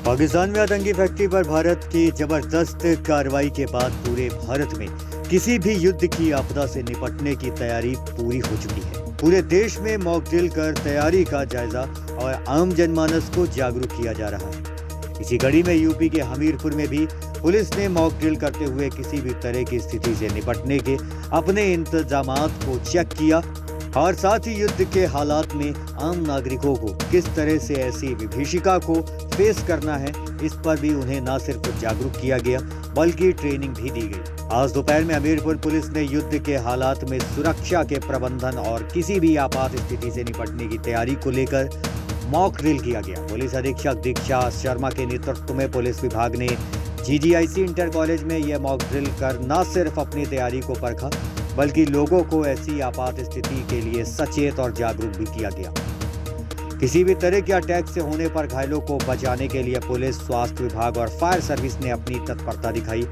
पाकिस्तान में आतंकी फैक्ट्री पर भारत की जबरदस्त कार्रवाई के बाद पूरे भारत में किसी भी युद्ध की आपदा से निपटने की तैयारी पूरी हो चुकी है। पूरे देश में मॉक ड्रिल कर तैयारी का जायजा और आम जनमानस को जागरूक किया जा रहा है। इसी कड़ी में यूपी के हमीरपुर में भी पुलिस ने मॉक ड्रिल करते हुए किसी भी तरह की स्थिति से निपटने के अपने इंतजामात को चेक किया और साथ ही युद्ध के हालात में आम नागरिकों को किस तरह से ऐसी विभीषिका को फेस करना है, इस पर भी उन्हें न सिर्फ जागरूक किया गया बल्कि ट्रेनिंग भी दी गई। आज दोपहर में हमीरपुर पुलिस ने युद्ध के हालात में सुरक्षा के प्रबंधन और किसी भी आपात स्थिति से निपटने की तैयारी को लेकर मॉक ड्रिल किया गया। पुलिस अधीक्षक दीक्षा शर्मा के नेतृत्व में पुलिस विभाग ने GGIC इंटर कॉलेज में यह मॉक ड्रिल कर न सिर्फ अपनी तैयारी को परखा बल्कि लोगों को ऐसी आपात स्थिति के लिए सचेत और जागरूक भी किया गया। किसी भी तरह के अटैक से होने पर घायलों को बचाने के लिए पुलिस, स्वास्थ्य विभाग और फायर सर्विस ने अपनी तत्परता दिखाई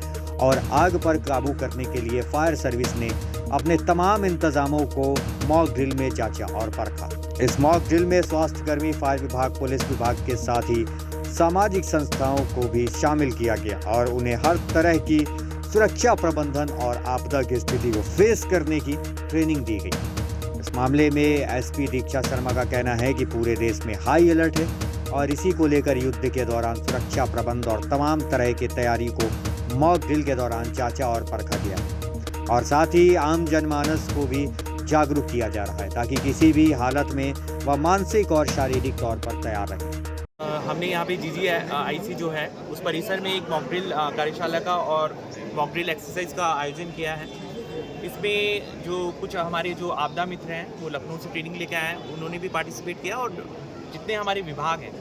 और आग पर काबू करने के लिए फायर सर्विस ने अपने तमाम इंतजामों को मॉक ड्रिल में जांचा और परखा। इस मॉक ड्रिल में स्वास्थ्यकर्मी, फायर विभाग, पुलिस विभाग के साथ ही सामाजिक संस्थाओं को भी शामिल किया गया और उन्हें हर तरह की सुरक्षा प्रबंधन और आपदा की स्थिति को फेस करने की ट्रेनिंग दी गई। इस मामले में SP दीक्षा शर्मा का कहना है कि पूरे देश में हाई अलर्ट है और इसी को लेकर युद्ध के दौरान सुरक्षा प्रबंध और तमाम तरह की तैयारी को मॉक ड्रिल के दौरान जांचा और परखा गया और साथ ही आम जनमानस को भी जागरूक किया जा रहा है ताकि किसी भी हालत में वह मानसिक और शारीरिक तौर पर तैयार रहे। हमने यहाँ पे GGIC जो है उस परिसर में एक मॉक ड्रिल कार्यशाला का और मॉक ड्रिल एक्सरसाइज का आयोजन किया है। इसमें जो कुछ हमारे जो आपदा मित्र हैं वो लखनऊ से ट्रेनिंग लेके आए हैं, उन्होंने भी पार्टिसिपेट किया और जितने हमारे विभाग हैं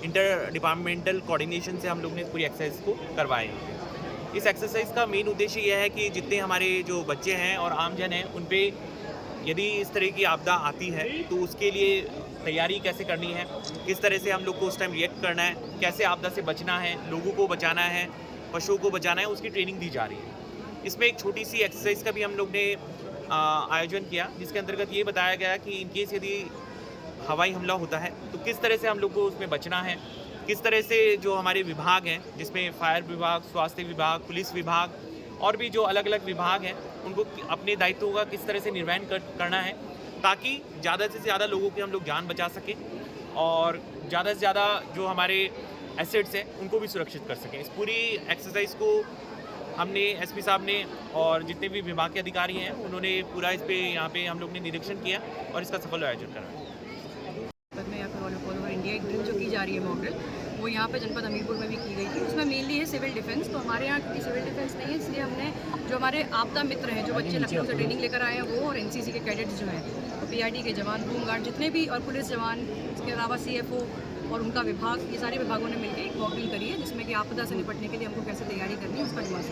इंटर डिपार्टमेंटल कोऑर्डिनेशन से हम लोग ने पूरी एक्सरसाइज को करवाए हैं। इस एक्सरसाइज का मेन उद्देश्य यह है कि जितने हमारे जो बच्चे हैं और आमजन हैं उन पे यदि इस तरह की आपदा आती है तो उसके लिए तैयारी कैसे करनी है, किस तरह से हम लोग को उस टाइम रिएक्ट करना है, कैसे आपदा से बचना है, लोगों को बचाना है, पशुओं को बचाना है, उसकी ट्रेनिंग दी जा रही है। इसमें एक छोटी सी एक्सरसाइज का भी हम लोग ने आयोजन किया जिसके अंतर्गत ये बताया गया कि इनकेस यदि हवाई हमला होता है तो किस तरह से हम लोग को उसमें बचना है, किस तरह से जो हमारे विभाग हैं जिसमें फायर विभाग, स्वास्थ्य विभाग, पुलिस विभाग और भी जो अलग अलग विभाग हैं उनको अपने दायित्वों का किस तरह से निर्वहन करना है ताकि ज़्यादा से ज़्यादा लोगों की हम लोग जान बचा सकें और ज़्यादा से ज़्यादा जो हमारे एसेट्स हैं उनको भी सुरक्षित कर सकें। इस पूरी एक्सरसाइज को हमने SP साहब ने और जितने भी विभाग के अधिकारी हैं उन्होंने पूरा इस पे यहाँ पे हम लोग ने निरीक्षण किया और इसका सफल आयोजन करा। ऑल ओवर इंडिया एक ड्रिल जो की जा रही है मॉक ड्रिल, वो यहाँ पे जनपद हमीरपुर में भी की गई थी। उसमें मेनली है सिविल डिफेंस। तो हमारे यहाँ क्योंकि सिविल डिफेंस नहीं है इसलिए हमने जो हमारे आपदा मित्र हैं, जो बच्चे लखनऊ से ट्रेनिंग लेकर आए हैं वो और NCC के कैडेट्स जो हैं, तो PRT के जवान, होमगार्ड जितने भी और पुलिस जवान, इसके अलावा CFO और उनका विभाग, ये सारे विभागों ने मिलकर एक मॉक ड्रिल करी है जिसमें कि आपदा से निपटने के लिए हमको कैसे तैयारी करनी है उसका डिमांड